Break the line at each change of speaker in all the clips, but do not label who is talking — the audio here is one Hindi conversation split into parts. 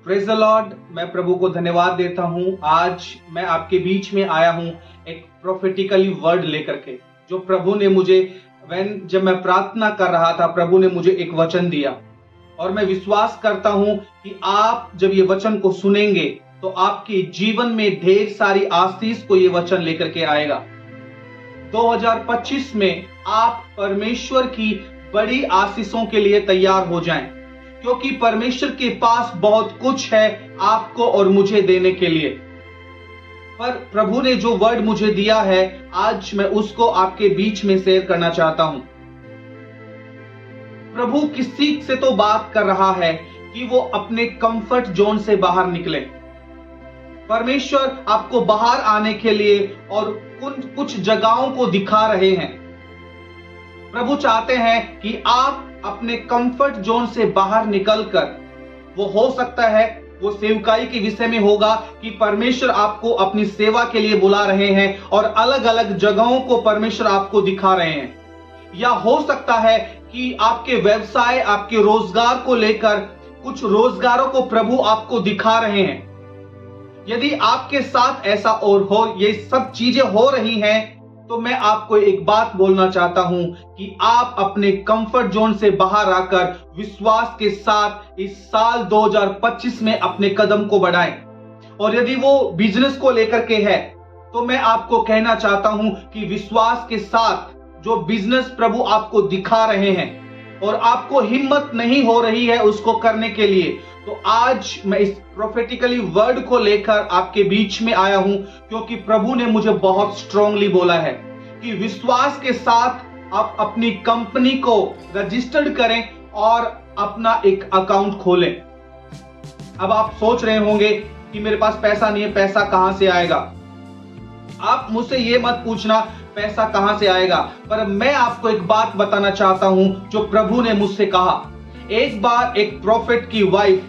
Praise the Lord. मैं प्रभु को धन्यवाद देता हूं। आज मैं आपके बीच में आया हूं एक प्रोफेटिकली वर्ड लेकर के, जो प्रभु ने मुझे जब मैं प्रार्थना कर रहा था, प्रभु ने मुझे एक वचन दिया और मैं विश्वास करता हूं कि आप जब ये वचन को सुनेंगे तो आपके जीवन में ढेर सारी आशीष को ये वचन लेकर के आएगा। 2025 में आप परमेश्वर की बड़ी आशीषों के लिए तैयार हो जाएं, क्योंकि परमेश्वर के पास बहुत कुछ है आपको और मुझे देने के लिए। पर प्रभु ने जो वर्ड मुझे दिया है, आज मैं उसको आपके बीच में शेयर करना चाहता हूं। प्रभु किसी से तो बात कर रहा है कि वो अपने कंफर्ट जोन से बाहर निकले। परमेश्वर आपको बाहर आने के लिए और कुछ जगहों को दिखा रहे हैं। प्रभु चाहते हैं कि आप अपने कंफर्ट जोन से बाहर निकलकर, वो हो सकता है वो सेवकाई के विषय में होगा कि परमेश्वर आपको अपनी सेवा के लिए बुला रहे हैं और अलग अलग जगहों को परमेश्वर आपको दिखा रहे हैं, या हो सकता है कि आपके व्यवसाय, आपके रोजगार को लेकर कुछ रोजगारों को प्रभु आपको दिखा रहे हैं। यदि आपके साथ ऐसा और हो, ये सब चीजें हो रही हैं, तो मैं आपको एक बात बोलना चाहता हूं कि आप अपने कंफर्ट जोन से बाहर आकर विश्वास के साथ इस साल 2025 में अपने कदम को बढ़ाएं। और यदि वो बिजनेस को लेकर के है, तो मैं आपको कहना चाहता हूं कि विश्वास के साथ जो बिजनेस प्रभु आपको दिखा रहे हैं और आपको हिम्मत नहीं हो रही है उसको करने के लिए, तो आज मैं इस प्रोफेटिकली वर्ड को लेकर आपके बीच में आया हूं, क्योंकि प्रभु ने मुझे बहुत स्ट्रांगली बोला है कि विश्वास के साथ आप अपनी कंपनी को रजिस्टर्ड करें और अपना एक अकाउंट खोलें। अब आप सोच रहे होंगे कि मेरे पास पैसा नहीं है, पैसा कहां से आएगा। आप मुझसे ये मत पूछना पैसा कहां से आएगा, पर मैं आपको एक बात बताना चाहता हूं जो प्रभु ने मुझसे कहा। एक बार एक प्रॉफिट की वाइफ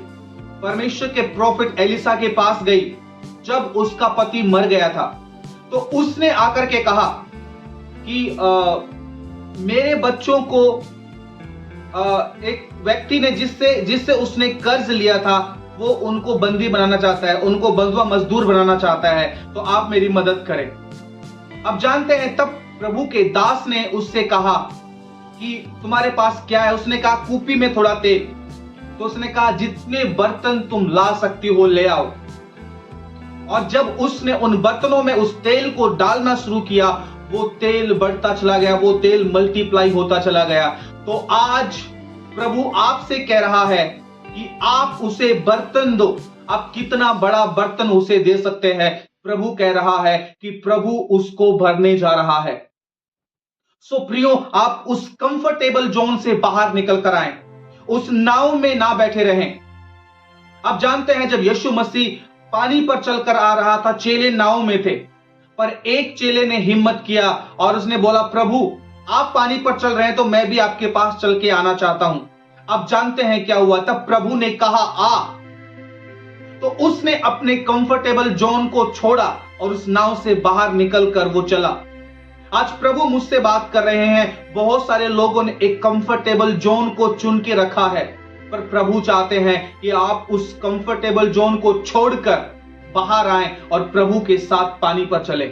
परमेश्वर के प्रॉफिट एलिसा के पास गई। जब उसका पति मर गया था, तो उसने आकर के कहा कि मेरे बच्चों को एक व्यक्ति ने जिससे उसने कर्ज लिया था, वो उनको बंदी बनाना चाहता है, उनको बंधुआ मजदूर बनाना चाहता है, तो आप मेरी मदद करें। अब जानते हैं, तब प्रभु के दास ने उससे कहा कि तुम्हारे पास क्या है। उसने कहा कूपी में थोड़ा तेल। तो उसने कहा जितने बर्तन तुम ला सकती हो ले आओ। और जब उसने उन बर्तनों में उस तेल को डालना शुरू किया, वो तेल बढ़ता चला गया, वो तेल मल्टीप्लाई होता चला गया। तो आज प्रभु आपसे कह रहा है कि आप उसे बर्तन दो। आप कितना बड़ा बर्तन उसे दे सकते हैं, प्रभु कह रहा है कि प्रभु उसको भरने जा रहा है। सो प्रियो, आप उस कंफर्टेबल जोन से बाहर निकल कर आए, उस नाव में ना बैठे रहें। आप जानते हैं, जब यीशु मसीह पानी पर चलकर आ रहा था, चेले नाव में थे, पर एक चेले ने हिम्मत किया और उसने बोला, प्रभु आप पानी पर चल रहे हैं तो मैं भी आपके पास चल के आना चाहता हूं। आप जानते हैं क्या हुआ? तब प्रभु ने कहा आ, तो उसने अपने कंफर्टेबल जोन को छोड़ा और उस नाव से बाहर निकलकर वो चला। आज प्रभु मुझसे बात कर रहे हैं। बहुत सारे लोगों ने एक कंफर्टेबल जोन को चुन के रखा है, पर प्रभु चाहते हैं कि आप उस कंफर्टेबल जोन को छोड़कर बाहर आएं और प्रभु के साथ पानी पर चले।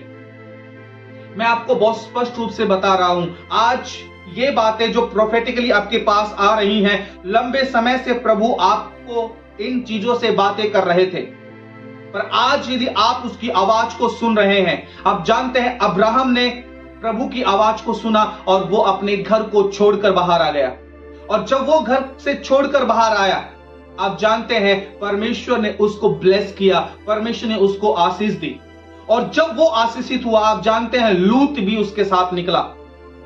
मैं आपको बहुत स्पष्ट रूप से बता रहा हूं, आज ये बातें जो प्रोफेटिकली आपके पास आ रही हैं, लंबे समय से प्रभु आपको इन चीजों से बातें कर रहे थे, पर आज यदि आप उसकी आवाज को सुन रहे हैं। आप जानते हैं, अब्राहम ने प्रभु की आवाज को सुना और वो अपने घर को छोड़कर बाहर आ गया। और जब वो घर से छोड़कर बाहर आया, आप जानते हैं, परमेश्वर ने उसको ब्लेस किया, परमेश्वर ने उसको आशीष दी। और जब वो आशीषित हुआ, आप जानते हैं, लूत भी उसके साथ निकला।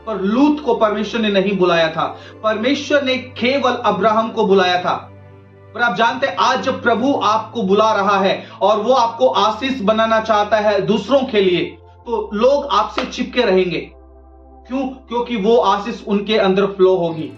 पर लूत को परमेश्वर ने नहीं बुलाया था, परमेश्वर ने केवल अब्राहम को बुलाया था। पर आप जानते हैं, आज जब प्रभु आपको बुला रहा है और वो आपको आशीष बनाना चाहता है दूसरों के लिए, तो लोग आपसे चिपके रहेंगे। क्यों? क्योंकि वो आशीष उनके अंदर फ्लो होगी।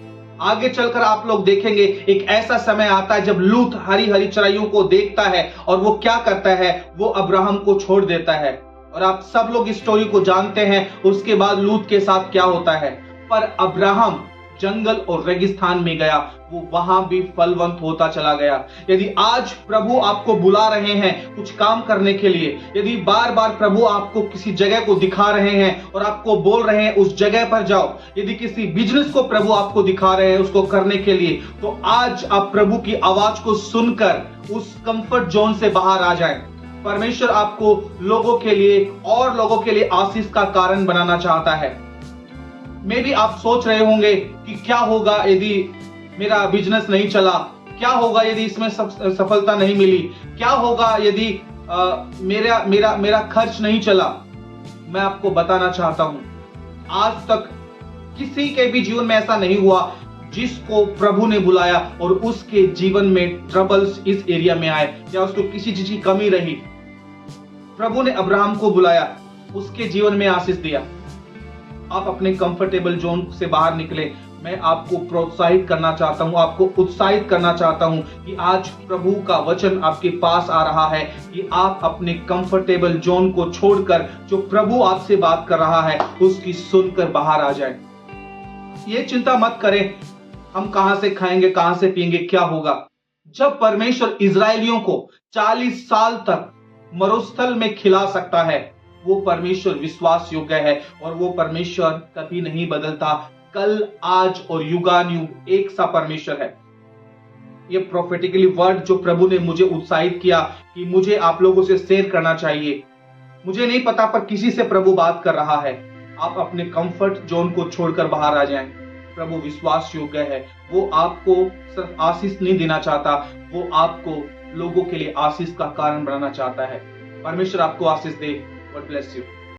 आगे चलकर आप लोग देखेंगे, एक ऐसा समय आता है जब लूत हरी हरी चराइयों को देखता है और वो क्या करता है, वो अब्राहम को छोड़ देता है। और आप सब लोग इस स्टोरी को जानते हैं, उसके बाद लूत के साथ क्या होता है। पर अब्राहम जंगल और रेगिस्तान में गया, वो वहां भी फलवंत होता चला गया। यदि आज प्रभु आपको बुला रहे हैं कुछ काम करने के लिए, यदि बार बार प्रभु आपको किसी जगह को दिखा रहे हैं और आपको बोल रहे हैं उस जगह पर जाओ, यदि किसी बिजनेस को प्रभु आपको दिखा रहे हैं उसको करने के लिए, तो आज आप प्रभु की आवाज को सुनकर उस कंफर्ट जोन से बाहर आ जाएं। परमेश्वर आपको लोगों के लिए और लोगों के लिए आशीष का कारण बनाना चाहता है। मे भी आप सोच रहे होंगे कि क्या होगा यदि मेरा बिजनेस नहीं चला, क्या होगा यदि इसमें सफलता नहीं मिली, क्या होगा यदि मेरा मेरा मेरा खर्च नहीं चला। मैं आपको बताना चाहता हूं, आज तक किसी के भी जीवन में ऐसा नहीं हुआ जिसको प्रभु ने बुलाया और उसके जीवन में ट्रबल्स इस एरिया में आए या उसको किसी चीज की कमी रही। प्रभु ने अब्राहम को बुलाया, उसके जीवन में आशीष दिया। आप अपने कंफर्टेबल जोन से बाहर निकले। मैं आपको प्रोत्साहित करना चाहता हूं, आपको उत्साहित करना चाहता हूं कि आज प्रभु का वचन आपके पास आ रहा है कि आप अपने कंफर्टेबल जोन को छोड़कर जो प्रभु आपसे बात कर रहा है उसकी सुनकर बाहर आ जाए। ये चिंता मत करें हम कहां से खाएंगे, कहां से पिएंगे, क्या होगा। जब परमेश्वर इजरायलियों को 40 साल तक मरुस्थल में खिला सकता है, वो परमेश्वर विश्वास योग्य है और वो परमेश्वर कभी नहीं बदलता। कल, आज और युगानुयुग एक सा परमेश्वर है। ये प्रोफेटिकली वर्ड जो प्रभु ने मुझे उत्साहित किया कि मुझे आप लोगों से शेयर करना चाहिए। मुझे नहीं पता पर किसी से प्रभु बात कर रहा है। आप अपने कंफर्ट जोन को छोड़कर बाहर आ जाएं। प्रभु विश्वास योग्य है, वो आपको सिर्फ आशीष नहीं देना चाहता, वो आपको लोगों के लिए आशीष का कारण बनाना चाहता है। परमेश्वर आपको आशीष दे। God bless you.